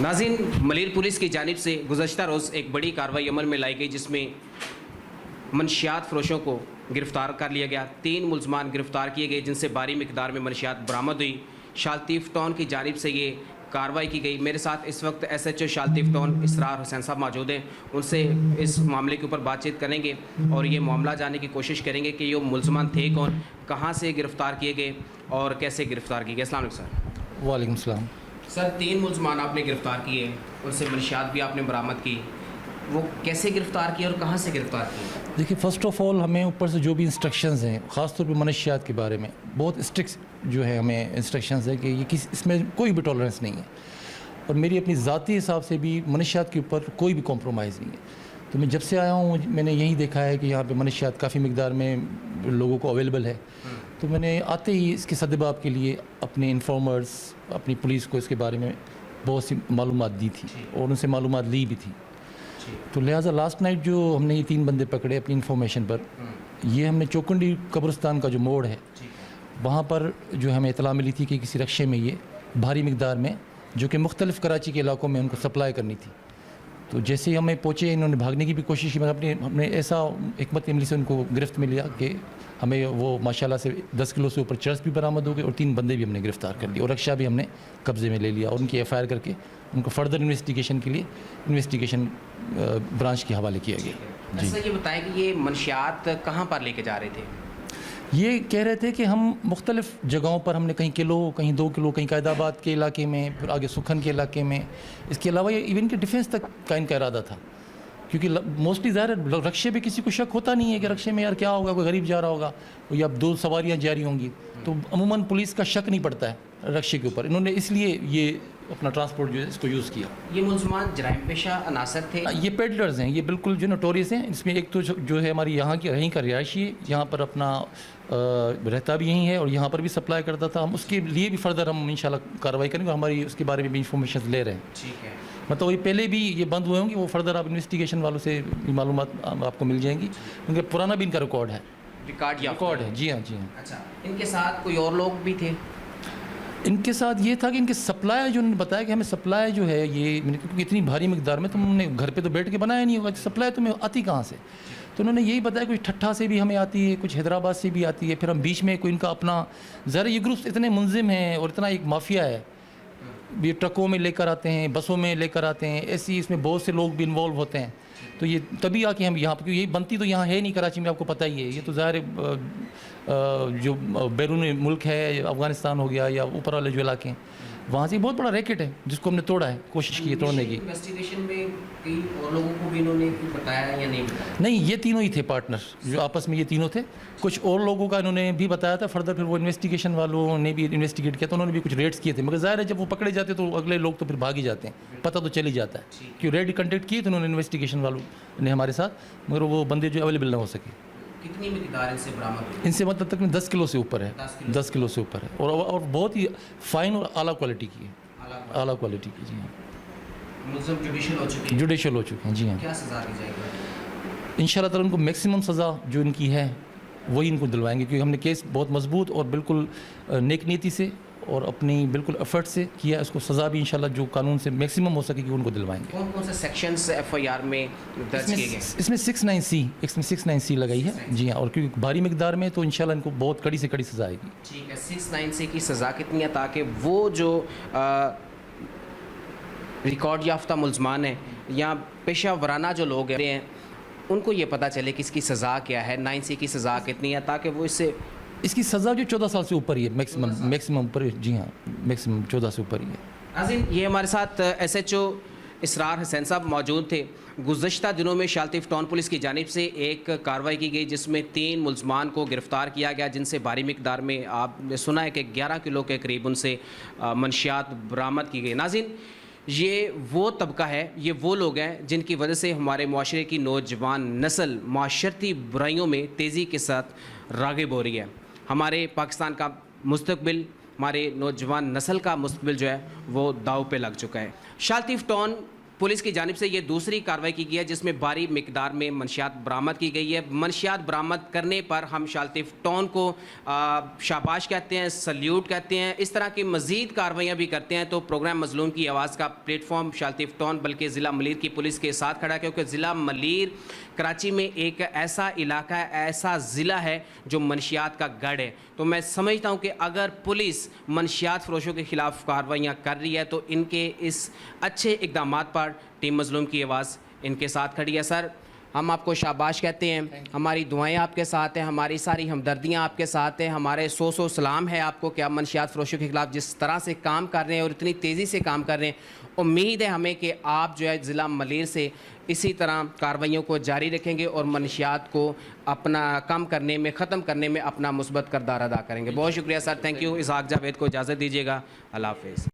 नाज़रीन, मलिर पुलिस की जानिब से गुज़श्ता रोज़ एक बड़ी कार्रवाई अमल में लाई गई जिसमें मनशियात फ़रोशों को गिरफ़्तार कर लिया गया। 3 मुलज़मान गिरफ़्तार किए गए जिनसे भारी मिकदार में मनशियात बरामद हुई। शालतीफ़ टाउन की जानिब से ये कार्रवाई की गई। मेरे साथ इस वक्त SHO शालतीफ़ टाउन इसरार हुसैन साहब मौजूद हैं। उनसे इस मामले के ऊपर बातचीत करेंगे और ये मामला जानने की कोशिश करेंगे कि ये मुलज़मान थे कौन, कहाँ से गिरफ़्तार किए गए और कैसे गिरफ़्तार किए गए। अस्सलाम वालेकुम सर। वालेकुम सलाम। सर, 3 मुलज़मान आपने गिरफ़्तार किए, उनसे मनशियात भी आपने बरामद की, वो कैसे गिरफ़्तार किए और कहाँ से गिरफ़्तार किए? देखिए, फ़र्स्ट ऑफ़ ऑल हमें ऊपर से जो भी इंस्ट्रक्शंस हैं, ख़ास तौर पे मनशियात के बारे में बहुत स्ट्रिक्ट जो है हमें इंस्ट्रक्शंस है कि ये इसमें कोई भी टॉलरेंस नहीं है। और मेरी अपनी ज़ाती हिसाब से भी मनशियात के ऊपर कोई भी कॉम्प्रोमाइज़ नहीं है। तो मैं जब से आया हूँ मैंने यही देखा है कि यहाँ पे मनशियात काफ़ी मिकदार में लोगों को अवेलेबल है। तो मैंने आते ही इसके सद्दबाब के लिए अपने इन्फॉर्मर्स, अपनी पुलिस को इसके बारे में बहुत सी मालूमात दी थी और उनसे मालूमात ली भी थी। तो लिहाजा लास्ट नाइट जो हमने ये 3 बंदे पकड़े अपनी इन्फॉर्मेशन पर, ये हमने चौकुंडी कब्रिस्तान का जो मोड़ है वहाँ पर जो हमें इतला मिली थी कि किसी रक्शे में ये भारी मिकदार में जो कि मुख्तलिफ़ कराची के इलाकों में उनको सप्लाई करनी थी। तो जैसे ही हमें पहुँचे इन्होंने भागने की भी कोशिश की, मतलब हमने ऐसा हिकमत अमली से उनको गिरफ्त में लिया कि हमें वो माशाल्लाह से 10 किलो से ऊपर चरस भी बरामद हो गई और 3 बंदे भी हमने गिरफ़्तार कर लिए और रक्षा भी हमने कब्ज़े में ले लिया और उनकी FIR करके उनको फर्दर इन्वेस्टिगेशन के लिए इन्वेस्टिगेशन ब्रांच के हवाले किया गया। जी, ये बताएं कि ये मनशियात कहाँ पर लेके जा रहे थे? ये कह रहे थे कि हम मुख्तलिफ़ जगहों पर हमने कहीं किलो, कहीं 2 किलो, कहीं कैदाबाद के इलाके में, फिर आगे सुखन के इलाके में, इसके अलावा ये इवन के डिफेंस तक का इनका इरादा था। क्योंकि मोस्टली ज़ाहिर है रक्शे पे किसी को शक होता नहीं है कि रक्शे में यार क्या होगा, कोई गरीब जा रहा होगा या 2 सवारियाँ जा रही होंगी, तो अमूमन पुलिस का शक नहीं पड़ता है रक्शे के ऊपर। इन्होंने इसलिए ये अपना ट्रांसपोर्ट जो है इसको यूज़ किया। ये मुलज़मान जराइम पेशा अनासर थे? ये पेडलर्स हैं, ये बिल्कुल जो नोटोरियस हैं। इसमें एक तो जो है हमारी यहाँ की यहीं का रिहायशी है, यहाँ पर अपना रहता भी यहीं है और यहाँ पर भी सप्लाई करता था। हम उसके लिए भी फर्दर हम इंशाल्लाह कार्रवाई करेंगे, हमारी उसके बारे में भी इंफॉर्मेशन ले रहे हैं। ठीक है, मतलब ये पहले भी ये बंद हुए होंगे, वो फर्दर आप इन्वेस्टिगेशन वालों से मालूमात आपको मिल जाएंगी, क्योंकि पुराना भी इनका रिकॉर्ड है। रिकॉर्ड है, जी हाँ, जी हाँ। अच्छा, इनके साथ कोई और लोग भी थे? इनके साथ ये था कि इनके सप्लाई जो उन्होंने बताया कि हमें सप्लाई जो है ये, क्योंकि इतनी भारी मिकदार में तुमने घर पे तो बैठ के बनाया नहीं होगा, सप्लाई तुम्हें आती कहाँ से? तो उन्होंने यही बताया कुछ ठट्ठा से भी हमें आती है, कुछ हैदराबाद से भी आती है, फिर हम बीच में कोई इनका अपना ज़रा ये ग्रुप्स इतने मुंजिम हैं और इतना एक माफिया है, ये ट्रकों में लेकर आते हैं, बसों में लेकर आते हैं, ऐसी इसमें बहुत से लोग भी इन्वॉल्व होते हैं। तो ये तभी आके हम यहाँ पर, क्योंकि ये बनती तो यहाँ है नहीं कराची में, आपको पता ही है। ये तो ज़ाहिर जो बैरून मुल्क है, अफ़गानिस्तान हो गया या ऊपर वाले जो इलाके हैं, वहाँ से बहुत बड़ा रैकेट है जिसको हमने तोड़ा है, कोशिश की है तोड़ने की। इन्वेस्टिगेशन में कई और लोगों को भी इन्होंने बताया या नहीं बताया? नहीं, ये तीनों ही थे पार्टनर, जो आपस में ये तीनों थे। कुछ और लोगों का इन्होंने भी बताया था फर्दर, फिर वो इन्वेस्टिगेशन वालों ने भी इन्वेस्टिगेट किया तो उन्होंने भी कुछ रेड्स किए थे, मगर ज़ाहिर है जब वो पकड़े जाते तो अगले लोग तो फिर भाग ही जाते हैं, पता तो चल ही जाता है कि रेड कंडक्ट किए तो उन्होंने इन्वेस्टिगेशन वालों ने हमारे साथ, मगर वो बंदे जो अवेलेबल ना हो सके। कितनी मिकदार इनसे बरामद हुई? इनसे मतलब तक में 10 किलो से ऊपर है, 10 किलो से ऊपर है और बहुत ही फ़ाइन और आला क्वालिटी की है, आला क्वालिटी की। जी हाँ, मुलज़म जुडिशल हो चुके हैं। जी हाँ, क्या सज़ा दी जाएगी? इंशाल्लाह ताला उनको मैक्सिमम सज़ा जो इनकी है वही इनको दिलवाएंगे, क्योंकि हमने केस बहुत मजबूत और बिल्कुल नेक नीति से और अपनी बिल्कुल एफर्ट से किया। इसको सज़ा भी इंशाल्लाह जो कानून से मैक्सिमम हो सके कि उनको दिलवाएंगे। कौन कौन से सेक्शंस FIR में दर्ज किए गए? इसमें 69C लगाई है। जी हाँ, और क्योंकि भारी मिकदार में तो इंशाल्लाह इनको बहुत कड़ी से कड़ी सज़ा आएगी। ठीक है, 69C की सज़ा कितनी है ताकि वो जो रिकॉर्ड याफ्ता मुलज़मान हैं या पेशा वराना जो लोग हैं उनको ये पता चले कि इसकी सज़ा क्या है, 9C की सज़ा कितनी है, ताकि वो इसकी सज़ा जो 14 साल से ऊपर ही है, मैक्सिमम ऊपर। जी हाँ, मैक्सिमम 14 से ऊपर ही है। नाज़रीन, ये हमारे साथ SHO इसरार हुसैन साहब मौजूद थे। गुज़श्ता दिनों में शालतीफ़ टाउन पुलिस की जानिब से एक कार्रवाई की गई जिसमें 3 मुलज़मान को गिरफ़्तार किया गया, जिनसे भारी मिकदार में आपने सुना है कि 11 किलो के करीब उनसे मनशियात बरामद की गई। नाज़रीन, ये वो तबका है, ये वो लोग हैं जिनकी वजह से हमारे मुआशरे की नौजवान नस्ल माशरती बुराइयों में तेज़ी के साथ राग़िब हो रही है। हमारे पाकिस्तान का मुस्तक़बिल, हमारे नौजवान नस्ल का मुस्तक़बिल जो है वो दाव पे लग चुका है। शालतीफ़ टाउन पुलिस की जानिब से ये दूसरी कार्रवाई की गई है जिसमें भारी मिकदार में मनशियात बरामद की गई है। मनशियात बरामद करने पर हम शालतिफ टॉन को शाबाश कहते हैं, सल्यूट कहते हैं। इस तरह की मज़ीद कार्रवाइयाँ भी करते हैं। तो प्रोग्राम मजलूम की आवाज़ का प्लेटफॉर्म शालतिफ टॉन बल्कि ज़िला मलीर की पुलिस के साथ खड़ा है, क्योंकि ज़िला मलीर कराची में एक ऐसा इलाका है, ऐसा ज़िला है जो मनशियात का गढ़ है। तो मैं समझता हूँ कि अगर पुलिस मनशियात फरोशों के ख़िलाफ़ कार्रवाइयाँ कर रही है तो इनके इस अच्छे इक़दामात पर टीम मजलूम की आवाज़ इनके साथ खड़ी है। सर, हम आपको शाबाश कहते हैं, हमारी दुआएं आपके साथ हैं, हमारी सारी हमदर्दियां आपके साथ हैं, हमारे सौ सलाम है आपको कि आप मनशियात फरोशों के ख़िलाफ़ जिस तरह से काम कर रहे हैं और इतनी तेज़ी से काम कर रहे हैं। उम्मीद है हमें कि आप जो है ज़िला मलीर से इसी तरह कार्रवाइयों को जारी रखेंगे और मनशियात को अपना कम करने में, ख़त्म करने में अपना मुस्बत किरदार अदा करेंगे। बहुत शुक्रिया सर, थैंक यू। इसहाक जावेद को इजाज़त दीजिएगा। अल्लाह हाफ़िज़।